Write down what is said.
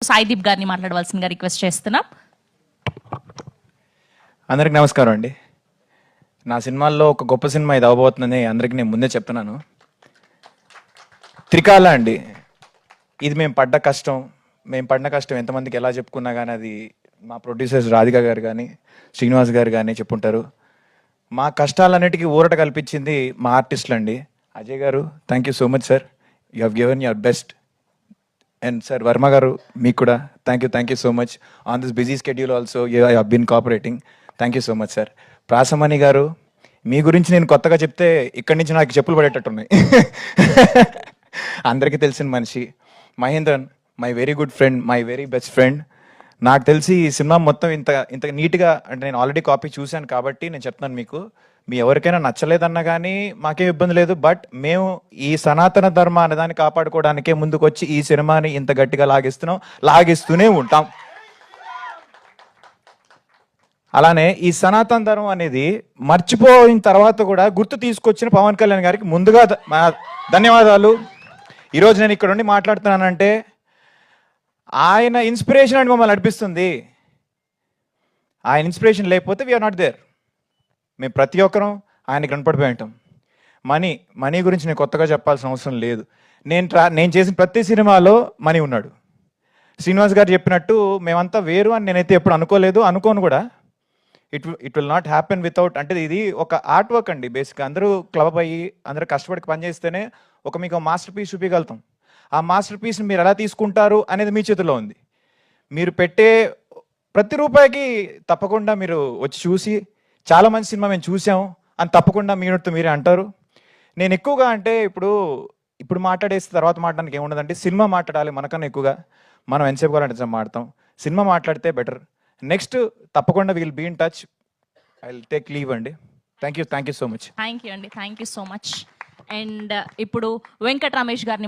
సాయిదీప్ గారిని మాట్లాడవలసిందిగా రిక్వెస్ట్ చేస్తున్నాం. అందరికి నమస్కారం అండి. నా సినిమాల్లో ఒక గొప్ప సినిమా ఇది అవబోతుందని అందరికీ నేను ముందే చెప్తున్నాను. త్రికాల అండి. ఇది మేము పడిన కష్టం ఎంతమందికి ఎలా చెప్పుకున్నా కానీ అది మా ప్రొడ్యూసర్స్ రాధిక గారు కానీ శ్రీనివాస్ గారు కానీ చెప్పుంటారు. మా కష్టాలన్నిటికీ ఊరట కల్పించింది మా ఆర్టిస్టులు అండి. Ajay garu, thank you so much sir, you have given your best. And sir Varma garu, మీకు కూడా thank you so much on this busy schedule also you have been cooperating. Thank you so much sir. Prasamani garu, మీ గురించి నేను కొత్తగా చెప్తే ఇక్కడి నుంచి నాకు చెప్పులు పడేటట్టున్నాయి. అందరికీ తెలిసిన మనిషి. Mahendran, my very good friend, my very best friend. నాకు తెలిసి ఈ సినిమా మొత్తం ఇంత నీట్గా, అంటే నేను ఆల్రెడీ కాపీ చూశాను కాబట్టి నేను చెప్తున్నాను మీకు. మీ ఎవరికైనా నచ్చలేదన్నా కానీ మాకేం ఇబ్బంది లేదు. బట్ మేము ఈ సనాతన ధర్మ అనేదాన్ని కాపాడుకోవడానికే ముందుకొచ్చి ఈ సినిమాని ఇంత గట్టిగా లాగిస్తూనే ఉంటాం. అలానే ఈ సనాతన ధర్మం అనేది మర్చిపోయిన తర్వాత కూడా గుర్తు తీసుకొచ్చిన పవన్ కళ్యాణ్ గారికి ముందుగా ధన్యవాదాలు. ఈరోజు నేను ఇక్కడ ఉండి మాట్లాడుతున్నానంటే ఆయన ఇన్స్పిరేషన్ అని మమ్మల్ని నడిపిస్తుంది. ఆయన ఇన్స్పిరేషన్ లేకపోతే వీఆర్ నాట్ దేర్. మేము ప్రతి ఒక్కరం ఆయనకి కనపడిపోయి ఉంటాం. మనీ గురించి నేను కొత్తగా చెప్పాల్సిన అవసరం లేదు. నేను చేసిన ప్రతి సినిమాలో మనీ ఉన్నాడు. శ్రీనివాస్ గారు చెప్పినట్టు మేమంతా వేరు అని నేనైతే ఎప్పుడు అనుకోను కూడా. It will not happen without, అంటే ఇది ఒక ఆర్ట్ వర్క్ అండి. బేసిక్గా అందరూ క్లబ్ అయ్యి అందరూ కష్టపడి పనిచేస్తేనే మీకు మాస్టర్ పీస్ చూపించగలుగుతాం. ఆ మాస్టర్ పీస్ని మీరు ఎలా తీసుకుంటారు అనేది మీ చేతిలో ఉంది. మీరు పెట్టే ప్రతి రూపాయికి తప్పకుండా మీరు వచ్చి చూసి చాలా మంచి సినిమా మేము చూసాం అని తప్పకుండా మీరే అంటారు. నేను ఎక్కువగా అంటే ఇప్పుడు మాట్లాడేస్తే తర్వాత మాట్లాడడానికి ఏముండదంటే, సినిమా మాట్లాడాలి మనకన్నా ఎక్కువగా. మనం ఎంతసేపు కావాలంటే మాట్లాడతాం. సినిమా మాట్లాడితే బెటర్. నెక్స్ట్ తప్పకుండా will be in touch. I will take leave అండి. Thank you so much. Thank you అండి, thank you so much. And ఇప్పుడు వెంకట్ రమేష్ గారిని